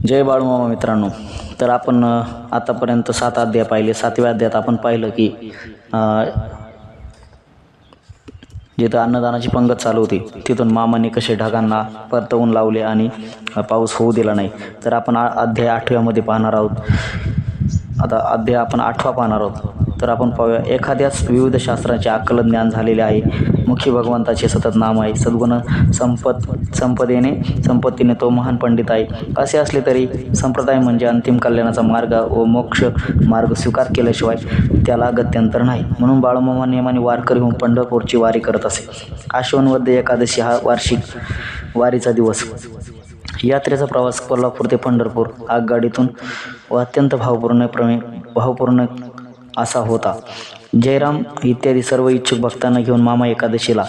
जय बाळूमामा मित्रांनो. तर आपण आतापर्यंत 7 अध्याय पाहिले. 7व्या अध्यायात आपण पाहिलं की जिथं अन्नदानाची पंगत चालू होती तिथून मामाने कसे ढगांना परतवून लावले आणि पाऊस होऊ दिला नाही. तर आपण अध्याय 8व्यामध्ये पाहणार आहोत. आता अध्याय आपण 8वा पाहणार आहोत. तर आपण पाहूया. एखाद्याच विविध शास्त्रांचे आकलन ज्ञान झालेले आहे. मुखी भगवंताचे सतत नाम आहे. सद्गुण संपत्तीने तो महान पंडित आहे. असे असले तरी संप्रदाय म्हणजे अंतिम कल्याणाचा मार्ग व मोक्ष मार्ग स्वीकार केल्याशिवाय त्याला गत्यंतर नाही. म्हणून बाळूमामा नेमाने वारकरी होऊन पंढरपूरची वारी करत असे. आश्विन एकादशी हा वार्षिक वारीचा दिवस. यात्रेचा प्रवास कोल्हापूर ते पंढरपूर आगगाडीतून व अत्यंत भावपूर्ण असा होता. जयराम इत्यादी सर्व इच्छुक भक्तांना घेऊन मामा एकादशीला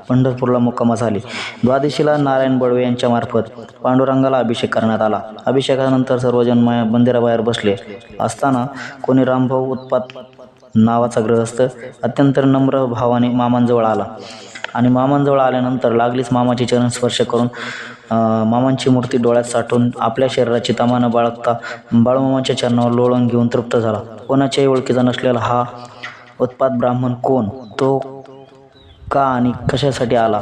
पंढरपूरला मुक्कामास आले. द्वादशीला नारायण बडवे यांच्या मार्फत पांडुरंगाला अभिषेक करण्यात आला. अभिषेकानंतर सर्वजन मंदिराबाहेर बसले असताना कोणी रामभाऊ उत्पात नावाचा गृहस्थ अत्यंत नम्र भावाने मामांजवळ आला आणि मामांजवळ आल्यानंतर लागलीच मामाचे चरण स्पर्श करून मामांची मूर्ती डोळ्यात साठवून आपल्या शरीराची तमा न बाळगता बाळूमामाच्या चरणावर लोळून घेऊन तृप्त झाला. कोणाच्याही ओळखीचा नसलेला हा उत्पात ब्राह्मण कोण, तो का आणि कशासाठी आला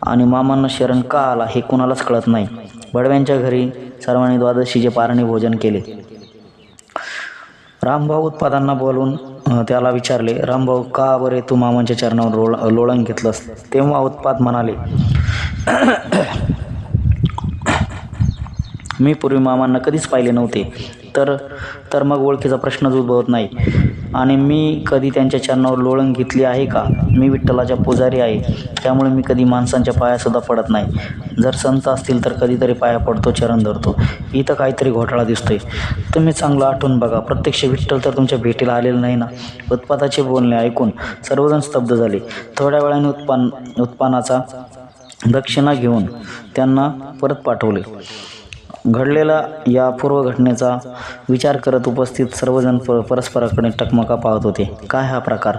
आणि मामांना शरण का आला हे कुणालाच कळत नाही. बडव्यांच्या घरी सर्वांनी द्वादशीचे पारणे भोजन केले. रामभाऊ उत्पादांना बोलून त्याला विचारले, रामभाऊ का बरे तू मामांच्या चरणावर लोळण घेतलंस? तेव्हा उत्पात म्हणाले, मी पूर्वी मामांना कधीच पाहिले नव्हते, तर मग ओळखीचा प्रश्नच उद्भवत नाही आणि मी कधी त्यांच्या चरणावर लोळण घेतली आहे का? मी विठ्ठलाचा पुजारी आहे, त्यामुळे मी कधी माणसांच्या पायासुद्धा पडत नाही. जर संत असतील तर कधीतरी पाया पडतो, चरण धरतो. इथं काहीतरी घोटाळा दिसतोय. तुम्ही चांगलं आठवून बघा. प्रत्यक्ष विठ्ठल तर तुमच्या भेटीला आलेला नाही ना? उत्पाताचे बोलणे ऐकून सर्वजण स्तब्ध झाले. थोड्या वेळाने उत्पानाचा दक्षिणा घेऊन त्यांना परत पाठवले. घडलेला या पूर्व घटनेचा विचार करत उपस्थित सर्वजण परस्पराकडे टकमका पाहत होते. काय हा प्रकार?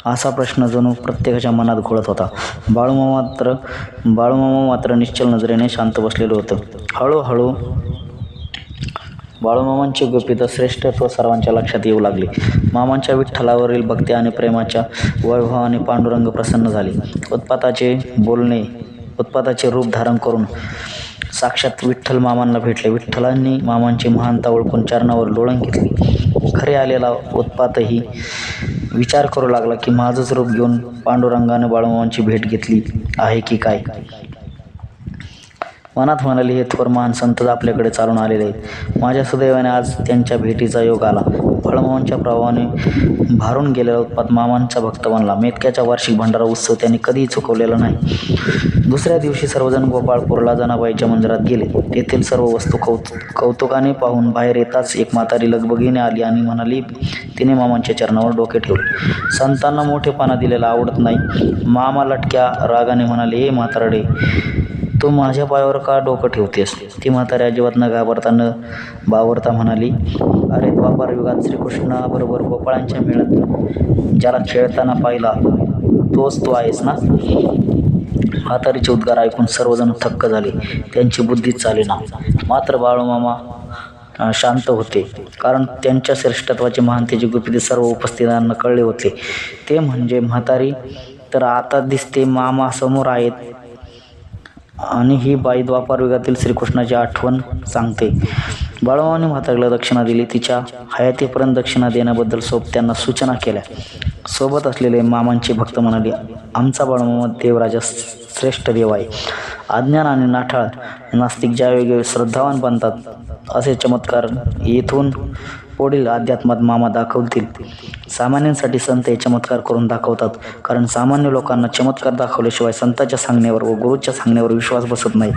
असा प्रश्न जणू प्रत्येकाच्या मनात घोळत होता. बाळूमामा मात्र निश्चल नजरेने शांत बसलेलं होतं. हळूहळू बाळूमामांचे गुपित श्रेष्ठत्व सर्वांच्या लक्षात येऊ लागले. मामांच्या विठ्ठलावरील भक्ती आणि प्रेमाच्या वैभवाने पांडुरंग प्रसन्न झाले. उत्पाताचे रूप धारण करून साक्षात विठ्ठल मामांना भेटले. विठ्ठलांनी मामांची महानता ओळखून चरणावर लोळण घेतली. घरी आलेला उत्पातही विचार करू लागला की माझंच रूप घेऊन पांडुरंगाने बाळूमामांची भेट घेतली आहे की काय. मनात म्हणाले, हे थोर महान संत आपल्याकडे चालून आलेले आहेत. माझ्या सुदैवाने आज त्यांच्या भेटीचा योग आला. बाळूमामांच्या प्रभावाने भारून गेलेला उत्पात मामांचा भक्त बनला. मेतक्याचा वार्षिक भंडारा उत्सव त्यांनी कधीही चुकवलेला नाही. दुसऱ्या दिवशी सर्वजण गोपाळपूरला जनाबाईच्या मंदिरात गेले. तेथील सर्व वस्तू कौतुकाने पाहून बाहेर येताच एक म्हातारी लगबगीने आली आणि म्हणाली, तिने मामांच्या चरणावर डोके ठेवले. संतांना मोठेपणा दिलेला आवडत नाही. मामा लटक्या रागाने म्हणाले, हे म्हातारडे, तू माझ्या पायावर का डोकं ठेवतेस? ती म्हातारी अजिबात न घाबरता न बावरता म्हणाली, अरे द्वापार युगात श्रीकृष्णाबरोबर गोपाळांच्या मेळ्यात ज्याला खेळताना पाहिला तोच तू आहेस ना? म्हातारीचे उद्गार ऐकून सर्वजण थक्क झाले. त्यांची बुद्धीच चालेना. मात्र बाळूमामा शांत होते, कारण त्यांच्या श्रेष्ठत्वाचे महानतेचे गुपित सर्व उपस्थितांना कळले होते. ते म्हणजे म्हातारी तर आता दिसते मामा समोर आहेत आणि ही बाई द्वापार युगातील श्रीकृष्णाची आठवण सांगते. बाळूमामाने म्हातारीला दक्षिणा दिली. तिच्या हयातीपर्यंत दक्षिणा देण्याबद्दल त्यांना सूचना केल्या. सोबत असलेले मामांचे भक्त म्हणाले, आमचा बाळूमामा देवराजा श्रेष्ठ देव आहे. अज्ञान आणि नाठाळ नास्तिक ज्यावेळी श्रद्धावान बनतात असे चमत्कार येथून पुढील अध्यात्मात मामा दाखवतील. सामान्यांसाठी संत हे चमत्कार करून दाखवतात, कारण सामान्य लोकांना चमत्कार दाखवल्याशिवाय संतांच्या सांगण्यावर व गुरूच्या सांगण्यावर विश्वास बसत नाही.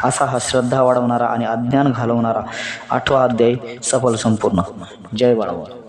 असा हा श्रद्धा वाढवणारा आणि अज्ञान घालवणारा 8वा अध्याय सफल संपूर्ण. जय बाळूमामा.